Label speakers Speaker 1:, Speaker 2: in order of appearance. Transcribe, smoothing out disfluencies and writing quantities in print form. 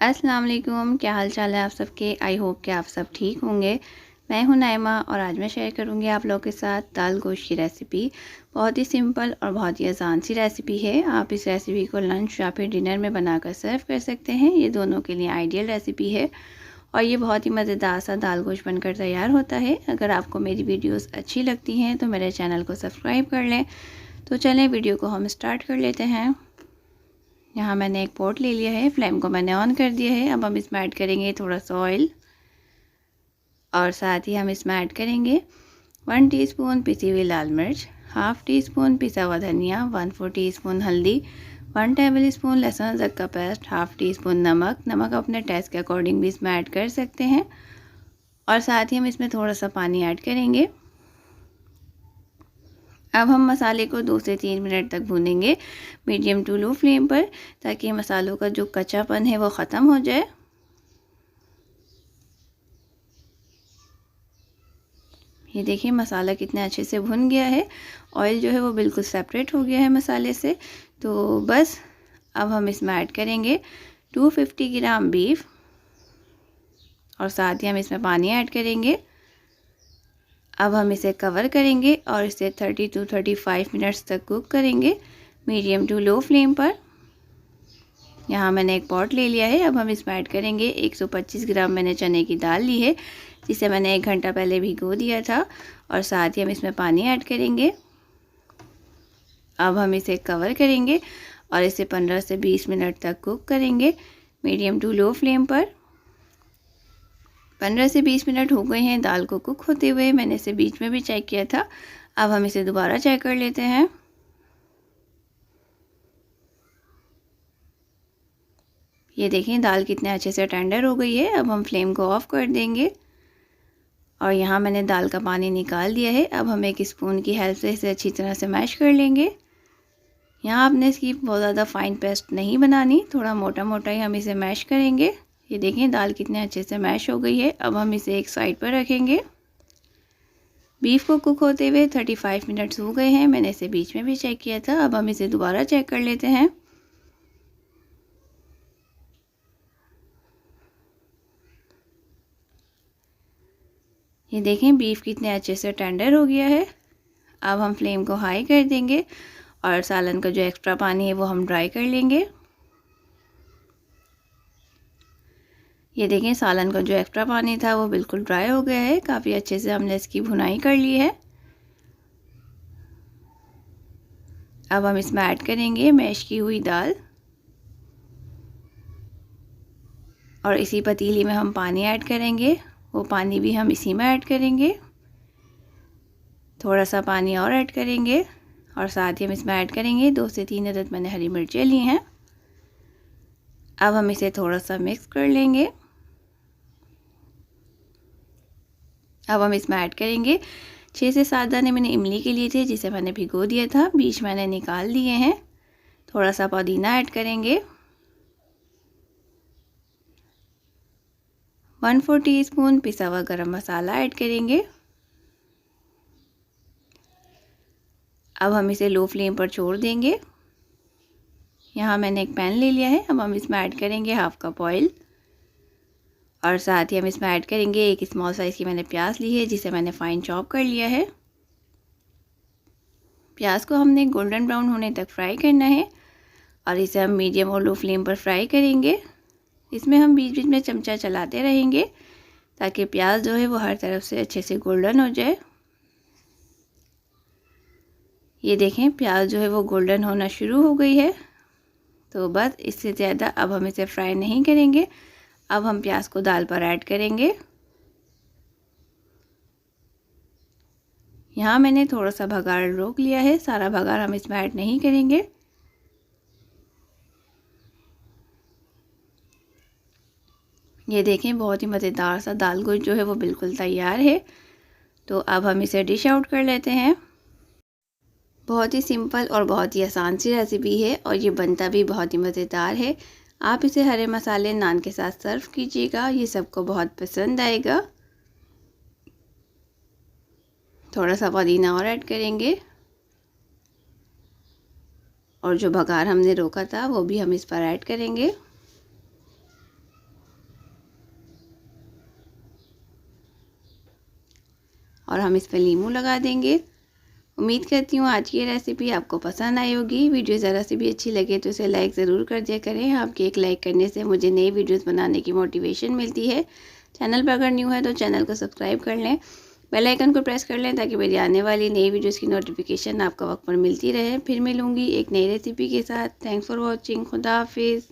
Speaker 1: अस्सलाम वालेकुम, क्या हाल चाल है आप सबके। आई होप कि आप सब ठीक होंगे। मैं हूं नाइमा और आज मैं शेयर करूंगी आप लोगों के साथ दाल गोश्त की रेसिपी। बहुत ही सिंपल और बहुत ही आसान सी रेसिपी है। आप इस रेसिपी को लंच या फिर डिनर में बनाकर सर्व कर सकते हैं। ये दोनों के लिए आइडियल रेसिपी है और ये बहुत ही मज़ेदार सा दाल गोश्त बनकर तैयार होता है। अगर आपको मेरी वीडियोस अच्छी लगती हैं तो मेरे चैनल को सब्सक्राइब कर लें। तो चलें वीडियो को हम स्टार्ट कर लेते हैं। यहाँ मैंने एक पॉट ले लिया है, फ्लेम को मैंने ऑन कर दिया है। अब हम इसमें ऐड करेंगे थोड़ा सा ऑयल और साथ ही हम इसमें ऐड करेंगे 1 टीस्पून पिसी हुई लाल मिर्च, हाफ़ टी स्पून पिसा हुआ धनिया, 1/4 टीस्पून हल्दी, 1 टेबल स्पून लहसुन अदरक का पेस्ट, हाफ़ टी स्पून नमक अपने टेस्ट के अकॉर्डिंग भी इसमें ऐड कर सकते हैं। और साथ ही हम इसमें थोड़ा सा पानी ऐड करेंगे। अब हम मसाले को 2 से 3 मिनट तक भूनेंगे मीडियम टू लो फ्लेम पर, ताकि मसालों का जो कच्चापन है वो ख़त्म हो जाए। ये देखिए मसाला कितना अच्छे से भुन गया है, ऑयल जो है वो बिल्कुल सेपरेट हो गया है मसाले से। तो बस अब हम इसमें ऐड करेंगे 250 ग्राम बीफ और साथ ही हम इसमें पानी ऐड करेंगे। अब हम इसे कवर करेंगे और इसे 30 to 35 मिनट्स तक कुक करेंगे मीडियम टू लो फ्लेम पर। यहाँ मैंने एक पॉट ले लिया है। अब हम इसमें ऐड करेंगे 125 ग्राम मैंने चने की दाल ली है, जिसे मैंने 1 घंटा पहले भिगो दिया था। और साथ ही हम इसमें पानी ऐड करेंगे। अब हम इसे कवर करेंगे और इसे 15 से 20 मिनट तक कुक करेंगे मीडियम टू लो फ्लेम पर। 15 से 20 मिनट हो गए हैं दाल को कुक होते हुए। मैंने इसे बीच में भी चेक किया था। अब हम इसे दोबारा चेक कर लेते हैं। ये देखें दाल कितने अच्छे से टेंडर हो गई है। अब हम फ्लेम को ऑफ कर देंगे और यहाँ मैंने दाल का पानी निकाल दिया है। अब हम एक स्पून की हेल्प से इसे अच्छी तरह से मैश कर लेंगे। यहाँ आपने इसकी बहुत ज़्यादा फाइन पेस्ट नहीं बनानी, थोड़ा मोटा मोटा ही हम इसे मैश करेंगे। ये देखें दाल कितने अच्छे से मैश हो गई है। अब हम इसे एक साइड पर रखेंगे। बीफ को कुक होते हुए 35 मिनट्स हो गए हैं। मैंने इसे बीच में भी चेक किया था। अब हम इसे दोबारा चेक कर लेते हैं। ये देखें बीफ कितने अच्छे से टेंडर हो गया है। अब हम फ्लेम को हाई कर देंगे और सालन का जो एक्स्ट्रा पानी है वो हम ड्राई कर लेंगे। ये देखें सालन का जो एक्स्ट्रा पानी था वो बिल्कुल ड्राई हो गया है। काफ़ी अच्छे से हमने इसकी भुनाई कर ली है। अब हम इसमें ऐड करेंगे मैश की हुई दाल और इसी पतीली में हम पानी ऐड करेंगे। वो पानी भी हम इसी में ऐड करेंगे। थोड़ा सा पानी और ऐड करेंगे और साथ ही हम इसमें ऐड करेंगे 2 से 3 अदद मैंने हरी मिर्चें ली हैं। अब हम इसे थोड़ा सा मिक्स कर लेंगे। अब हम इसमें ऐड करेंगे 6 से 7 दाने मैंने इमली के लिए थे, जिसे मैंने भिगो दिया था, बीज मैंने निकाल दिए हैं। थोड़ा सा पुदीना ऐड करेंगे। 1/4 टीस्पून पिसा हुआ गरम मसाला ऐड करेंगे। अब हम इसे लो फ्लेम पर छोड़ देंगे। यहाँ मैंने एक पैन ले लिया है। अब हम इसमें ऐड करेंगे हाफ कप ऑयल और साथ ही हम इसमें ऐड करेंगे एक स्मॉल साइज़ की मैंने प्याज ली है, जिसे मैंने फाइन चॉप कर लिया है। प्याज को हमने गोल्डन ब्राउन होने तक फ्राई करना है और इसे हम मीडियम और लो फ्लेम पर फ्राई करेंगे। इसमें हम बीच बीच में चमचा चलाते रहेंगे ताकि प्याज जो है वो हर तरफ से अच्छे से गोल्डन हो जाए। ये देखें प्याज जो है वो गोल्डन होना शुरू हो गई है। तो बस इससे ज़्यादा अब हम इसे फ्राई नहीं करेंगे। अब हम प्याज को दाल पर ऐड करेंगे। यहाँ मैंने थोड़ा सा बघार रोक लिया है, सारा बघार हम इसमें ऐड नहीं करेंगे। ये देखें बहुत ही मज़ेदार सा दाल गोश्त जो है वो बिल्कुल तैयार है। तो अब हम इसे डिश आउट कर लेते हैं। बहुत ही सिंपल और बहुत ही आसान सी रेसिपी है और ये बनता भी बहुत ही मज़ेदार है। आप इसे हरे मसाले नान के साथ सर्व कीजिएगा, ये सबको बहुत पसंद आएगा। थोड़ा सा पुदीना और ऐड करेंगे और जो बघार हमने रोका था वो भी हम इस पर ऐड करेंगे। और हम इस पर नींबू लगा देंगे। उम्मीद करती हूँ आज की ये रेसिपी आपको पसंद आई होगी। वीडियो ज़रा सी भी अच्छी लगे तो इसे लाइक ज़रूर कर दिया करें। आपके एक लाइक करने से मुझे नई वीडियोस बनाने की मोटिवेशन मिलती है। चैनल पर अगर न्यू है तो चैनल को सब्सक्राइब कर लें, बेल आइकन को प्रेस कर लें ताकि मेरी आने वाली नई वीडियोस की नोटिफिकेशन आपको वक्त पर मिलती रहे। फिर मिलूँगी एक नई रेसिपी के साथ। Thanks for watching. खुदा हाफिज़।